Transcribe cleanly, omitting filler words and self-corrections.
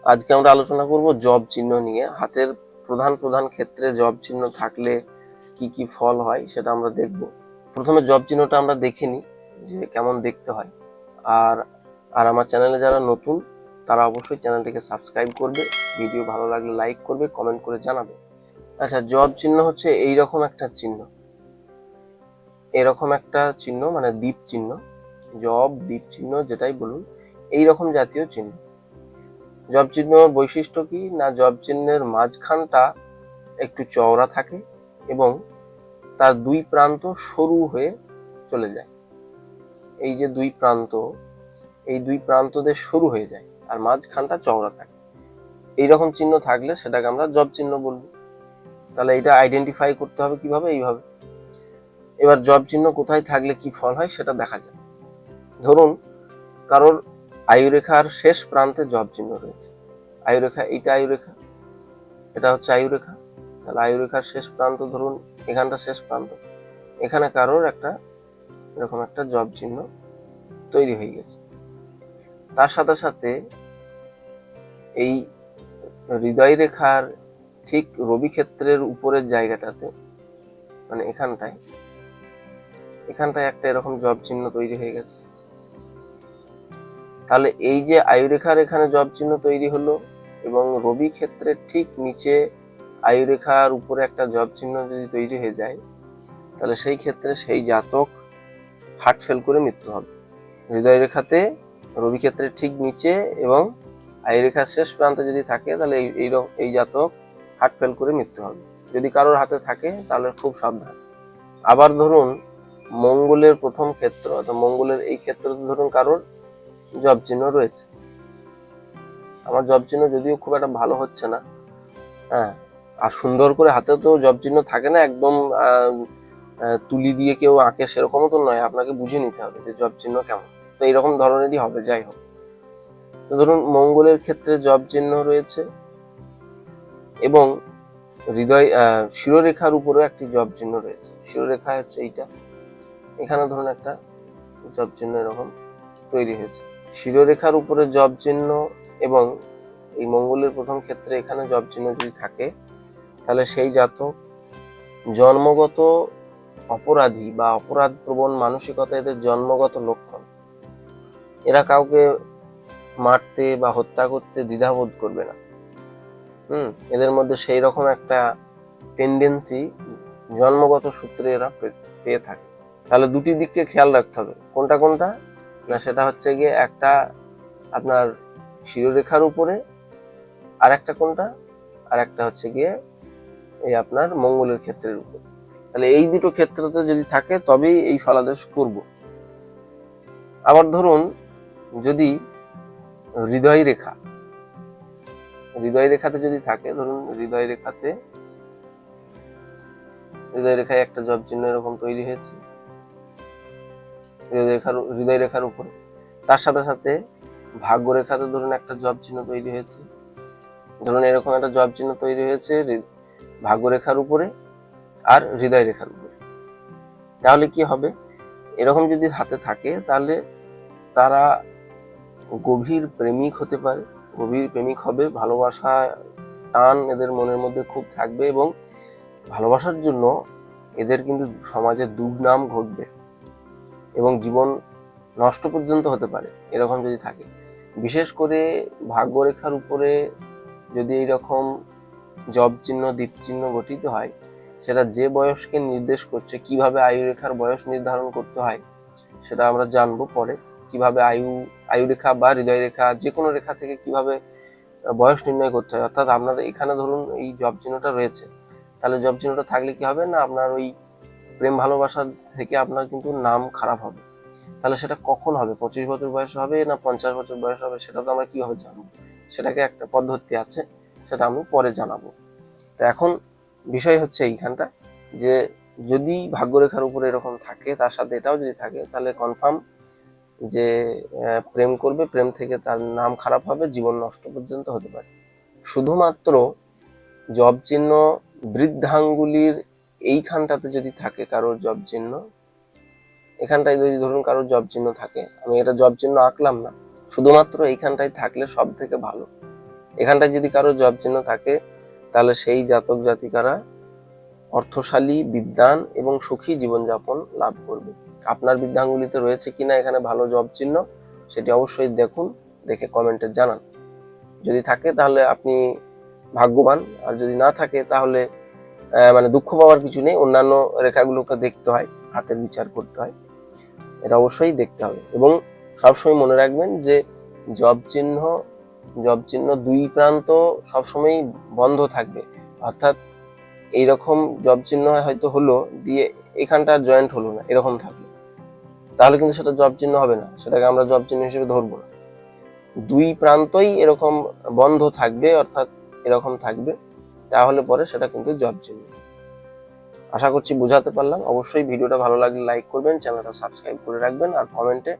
আজকে আমরা আলোচনা করব জব চিহ্ন নিয়ে। হাতের প্রধান প্রধান ক্ষেত্রে জব চিহ্ন থাকলে কি কি ফল হয় সেটা আমরা দেখব। প্রথমে জব চিহ্নটা আমরা দেখে নিই যে কেমন দেখতে হয়। আর আমার চ্যানেলে যারা নতুন তারা অবশ্যই চ্যানেলটিকে সাবস্ক্রাইব করবে, ভিডিও ভালো লাগলে লাইক করবে, কমেন্ট করে জানাবে। আচ্ছা, জব চিহ্ন হচ্ছে এইরকম একটা চিহ্ন, এরকম একটা চিহ্ন, মানে দ্বীপ চিহ্ন, জব দ্বীপ চিহ্ন যেটাই বলুন, এইরকম জাতীয় চিহ্ন। জব চিহ্নর বৈশিষ্ট্য কি না, জব চিহ্নের মাঝখানটা একটু চওড়া থাকে এবং তার দুই প্রান্ত সরু হয়ে চলে যায়। এই যে দুই প্রান্ত, এই দুই প্রান্ত দিয়ে সরু হয়ে যায় আর মাঝখানটা চওড়া থাকে। এইরকম চিহ্ন থাকলে সেটাকে আমরা জব চিহ্ন বলবো। তাহলে এটা আইডেন্টিফাই করতে হবে কিভাবে? এইভাবে। এবার জব চিহ্ন কোথায় থাকলে কি ফল হয় সেটা দেখা যায়। ধরুন কারোর আয়ুরেখার শেষ প্রান্তে জব চিহ্ন রয়েছে। আয়ুরেখা, এইটা আয়ুরেখা, এটা হচ্ছে আয়ুরেখা। তাহলে আয়ুরেখার শেষ প্রান্ত, ধরুন এখানটা শেষ প্রান্ত, এখানে কারোর একটা এরকম একটা জব চিহ্ন তৈরি হয়ে গেছে। তার সাথে সাথে এই হৃদয় রেখার ঠিক রবি ক্ষেত্রের উপরের জায়গাটাতে, মানে এখানটায় একটা এরকম জব চিহ্ন তৈরি হয়ে গেছে। তাহলে এই যে আয়ুরেখার এখানে জব চিহ্ন তৈরি হলো এবং রবি ক্ষেত্রের ঠিক নিচে আয়ুরেখার উপরে একটা জব চিহ্ন যদি তৈরি হয়ে যায়, তাহলে সেই ক্ষেত্রে সেই জাতক হার্ট ফেল করে মৃত্যু হবে। হৃদয় রেখাতে রবি ক্ষেত্রের ঠিক নিচে এবং আয়ুরেখার শেষ প্রান্তে যদি থাকে, তাহলে এই জাতক হার্ট ফেল করে মৃত্যু হবে। যদি কারোর হাতে থাকে তাহলে খুব সাবধান। আবার ধরুন মঙ্গলের প্রথম ক্ষেত্র, অর্থাৎ মঙ্গলের এই ক্ষেত্রতে ধরুন কারোর জব চিহ্ন রয়েছে। আমার জব চিহ্ন যদিও খুব একটা ভালো হচ্ছে না, হ্যাঁ, আর সুন্দর করে হাতে তো জব চিহ্ন থাকে না, একদম তুলি দিয়ে কেউ আঁকে সেরকমও তো নয়, আপনাকে বুঝে নিতে হবে যে জব চিহ্ন কেমন। তো এইরকম ধরনেরই হবে। যাই হোক, তো ধরুন মঙ্গলের ক্ষেত্রে জব চিহ্ন রয়েছে এবং হৃদয় শিরোরেখার উপরেও একটি জব চিহ্ন রয়েছে। শিরোরেখা হচ্ছে এইটা, এখানে ধরুন একটা জব চিহ্ন এরকম তৈরি হয়েছে। শিরোরেখার উপরে জব চিহ্ন এবং এই মঙ্গলের প্রথম ক্ষেত্রে এখানে জব চিহ্ন যদি থাকে, তাহলে সেই জাতক জন্মগত অপরাধী বা অপরাধ প্রবণ মানসিকতা এদের জন্মগত লক্ষণ। এরা কাউকে মারতে বা হত্যা করতে দ্বিধাবোধ করবে না। এদের মধ্যে সেই রকম একটা টেন্ডেন্সি জন্মগত সূত্রে এরা পেয়ে থাকে। তাহলে দুটি দিককে খেয়াল রাখতে হবে। কোনটা কোনটা না, সেটা হচ্ছে গিয়ে একটা আপনার শিরোরেখার উপরে, আর একটা কোনটা, আর একটা হচ্ছে গিয়ে এই আপনার মঙ্গলের ক্ষেত্রের উপর। তাহলে এই দুটো ক্ষেত্রতে যদি থাকে তবেই এই ফলাদেশ করব। আবার ধরুন যদি হৃদয় রেখাতে যদি থাকে, ধরুন হৃদয় রেখায় একটা জব চিহ্ন এরকম তৈরি হয়েছে হৃদয় রেখার উপরে। তার সাথে সাথে ভাগ্য রেখাতে ধরুন একটা জব চিহ্ন তৈরি হয়েছে। ধরুন এরকম একটা জব চিহ্ন তৈরি হয়েছে ভাগ্য রেখার উপরে আর হৃদয় রেখার উপরে। তাহলে কি হবে? এরকম যদি হাতে থাকে তাহলে তারা গভীর প্রেমিক হতে পারে, গভীর প্রেমিক হবে। ভালোবাসা টান এদের মনের মধ্যে খুব থাকবে এবং ভালোবাসার জন্য এদের কিন্তু সমাজে দুর্নাম ঘটবে এবং জীবন নষ্ট পর্যন্ত হতে পারে এরকম যদি থাকে। বিশেষ করে ভাগ্যরেখার উপরে যদি এইরকম জব চিহ্ন দ্বীপ চিহ্ন গঠিত হয়, সেটা যে বয়সকে নির্দেশ করছে। কিভাবে আয়ুরেখার বয়স নির্ধারণ করতে হয় সেটা আমরা জানবো পরে। কিভাবে আয়ুরেখা বা হৃদয় রেখা যে কোনো রেখা থেকে কিভাবে বয়স নির্ণয় করতে হয়। অর্থাৎ আপনার এখানে ধরুন এই জব চিহ্নটা রয়েছে, তাহলে জব চিহ্নটা থাকলে কি হবে না, আপনার ওই প্রেম ভালোবাসা থেকে আপনার কিন্তু নাম খারাপ হবে। তাহলে সেটা কখন হবে? 25 বছর বয়স হবে না 50 বছর বয়স হবে, সেটা তো আমরা কিভাবে জানবো? সেটাকে একটা পদ্ধতি আছে, সেটা আমি পরে জানাবো। তো এখন বিষয় হচ্ছে এইখানটা যে যদি ভাগ্যরেখার উপরে এরকম থাকে, তার সাথে এটাও যদি থাকে, তাহলে কনফার্ম যে প্রেম করবে, প্রেম থেকে তার নাম খারাপ হবে, জীবন নষ্ট পর্যন্ত হতে পারে। শুধুমাত্র জব চিহ্ন বৃদ্ধাঙ্গুলির এইখানটাতে যদি থাকে কারোর জব চিহ্ন, এখানটায় যদি ধরুন কারোর জব চিহ্ন থাকে, আমি এটা জব চিহ্ন আঁকলাম না, শুধুমাত্র এইখানটায় থাকলে সব থেকে ভালো। এখানটায় যদি কারো জব চিহ্ন থাকে তাহলে সেই জাতক জাতিকারা অর্থশালী, বিদ্বান এবং সুখী জীবনযাপন লাভ করবে। আপনার বৃদ্ধাঙ্গুলিতে রয়েছে কিনা এখানে ভালো জব চিহ্ন সেটি অবশ্যই দেখুন, দেখে কমেন্টে জানান। যদি থাকে তাহলে আপনি ভাগ্যবান, আর যদি না থাকে তাহলে মানে দুঃখ পাওয়ার কিছু নেই। অন্যান্য রেখাগুলোকে দেখতে হয়, হাতের বিচার করতে হয়, এটা অবশ্যই দেখতে হবে। এবং সবসময় মনে রাখবেন যে জব চিহ্ন দুই প্রান্ত সবসময় বন্ধ থাকবে, অর্থাৎ এইরকম জব চিহ্ন হয়তো হলো দিয়ে এখানটা জয়েন্ট হলো না, এরকম থাকলো, তাহলে কিন্তু সেটা জব চিহ্ন হবে না, সেটাকে আমরা জব চিহ্ন হিসেবে ধরবো না। দুই প্রান্তই এরকম বন্ধ থাকবে, অর্থাৎ এরকম থাকবে, তাহলে পরে সেটা কিন্তু জব চিহ্ন। আশা করছি বোঝাতে পারলাম। অবশ্যই ভিডিওটা ভালো লাগলে লাইক করবেন, চ্যানেলটা সাবস্ক্রাইব করে রাখবেন, আর কমেন্টে